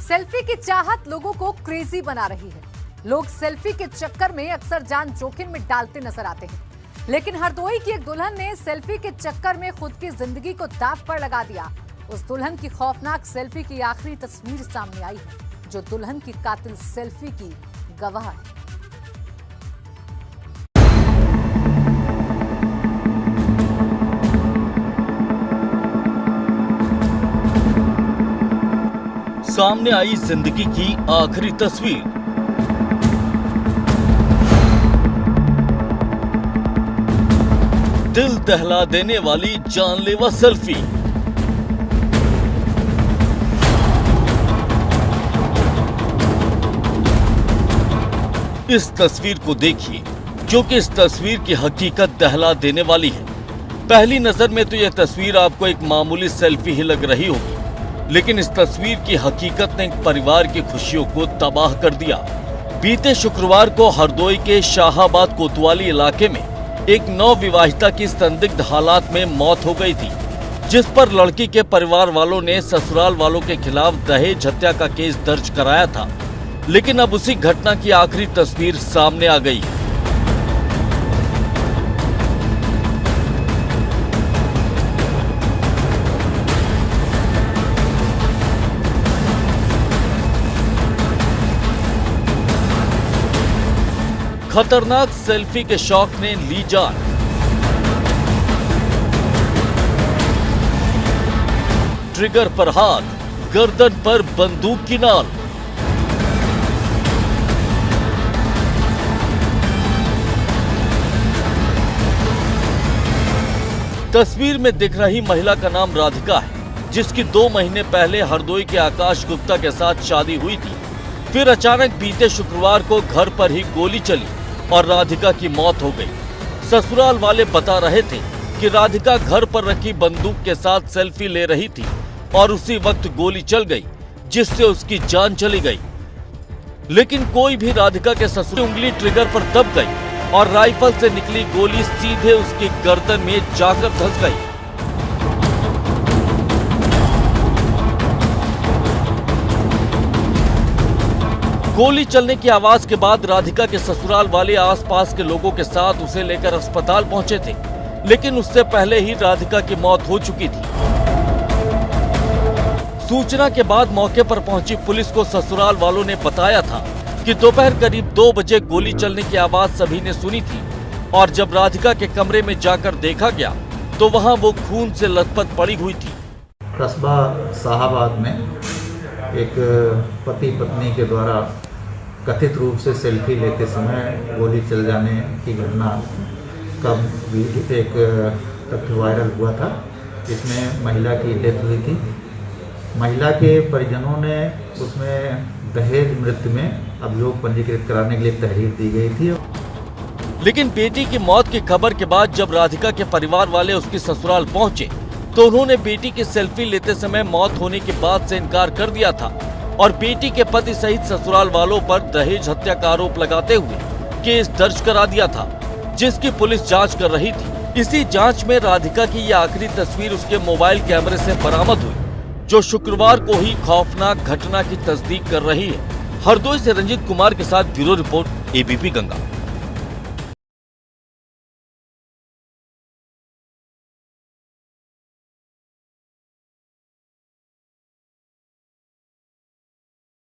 Selfie की चाहत लोगों को क्रेजी बना रही है। लोग सेल्फी के चक्कर में अक्सर जान जोखिम में डालते नजर आते हैं, लेकिन हरदोई की एक दुल्हन ने सेल्फी के चक्कर में खुद की जिंदगी को दांव पर लगा दिया। उस दुल्हन की खौफनाक सेल्फी की आखिरी तस्वीर सामने आई है, जो दुल्हन की कातिल सेल्फी की गवाह है। सामने आई जिंदगी की आखिरी तस्वीर। दिल दहला देने वाली जानलेवा सेल्फी। इस तस्वीर को देखिए, क्योंकि इस तस्वीर की हकीकत दहला देने वाली है। पहली नजर में तो यह तस्वीर आपको एक मामूली सेल्फी ही लग रही होगी, लेकिन इस तस्वीर की हकीकत ने एक परिवार की खुशियों को तबाह कर दिया। बीते शुक्रवार को हरदोई के शाहाबाद कोतवाली इलाके में एक नवविवाहिता की संदिग्ध हालात में मौत हो गई थी, जिस पर लड़की के परिवार वालों ने ससुराल वालों के खिलाफ दहेज हत्या का केस दर्ज कराया था। लेकिन अब उसी घटना की आखिरी तस्वीर सामने आ गई। खतरनाक सेल्फी के शौक ने ली जान। ट्रिगर पर हाथ, गर्दन पर बंदूक की नाल। तस्वीर में दिख रही महिला का नाम राधिका है, जिसकी 2 महीने पहले हरदोई के आकाश गुप्ता के साथ शादी हुई थी। फिर अचानक बीते शुक्रवार को घर पर ही गोली चली और राधिका की मौत हो गई। ससुराल वाले बता रहे थे कि राधिका घर पर रखी बंदूक के साथ सेल्फी ले रही थी और उसी वक्त गोली चल गई, जिससे उसकी जान चली गई। लेकिन कोई भी राधिका के ससुर उंगली ट्रिगर पर दब गई और राइफल से निकली गोली सीधे उसकी गर्दन में जाकर धंस गई। गोली चलने की आवाज के बाद राधिका के ससुराल वाले आसपास के लोगों के साथ उसे लेकर अस्पताल पहुंचे थे, लेकिन उससे पहले ही राधिका की मौत हो चुकी थी। सूचना के बाद मौके पर पहुंची पुलिस को ससुराल वालों ने बताया था कि दोपहर करीब 2 बजे गोली चलने की आवाज सभी ने सुनी थी और जब राधिका के कमरे में जाकर देखा गया तो वहां वो खून से लथपथ पड़ी हुई थी। कस्बा शाहाबाद में एक पति पत्नी के द्वारा कथित रूप से सेल्फी लेते समय गोली चल जाने की घटना का एक तथ्य वायरल हुआ था, जिसमें महिला की डेथ हुई थी। महिला के परिजनों ने उसमें दहेज मृत्यु में अभियोग पंजीकृत कराने के लिए तहरीर दी गई थी। लेकिन बेटी की मौत की खबर के बाद जब राधिका के परिवार वाले उसके ससुराल पहुंचे तो उन्होंने बेटी की सेल्फी लेते समय मौत होने की बात से इनकार कर दिया था और बेटी के पति सहित ससुराल वालों पर दहेज हत्या का आरोप लगाते हुए केस दर्ज करा दिया था, जिसकी पुलिस जांच कर रही थी। इसी जांच में राधिका की ये आखिरी तस्वीर उसके मोबाइल कैमरे से बरामद हुई, जो शुक्रवार को ही खौफनाक घटना की तस्दीक कर रही है। हरदोई से रंजीत कुमार के साथ ब्यूरो रिपोर्ट, एबीपी गंगा।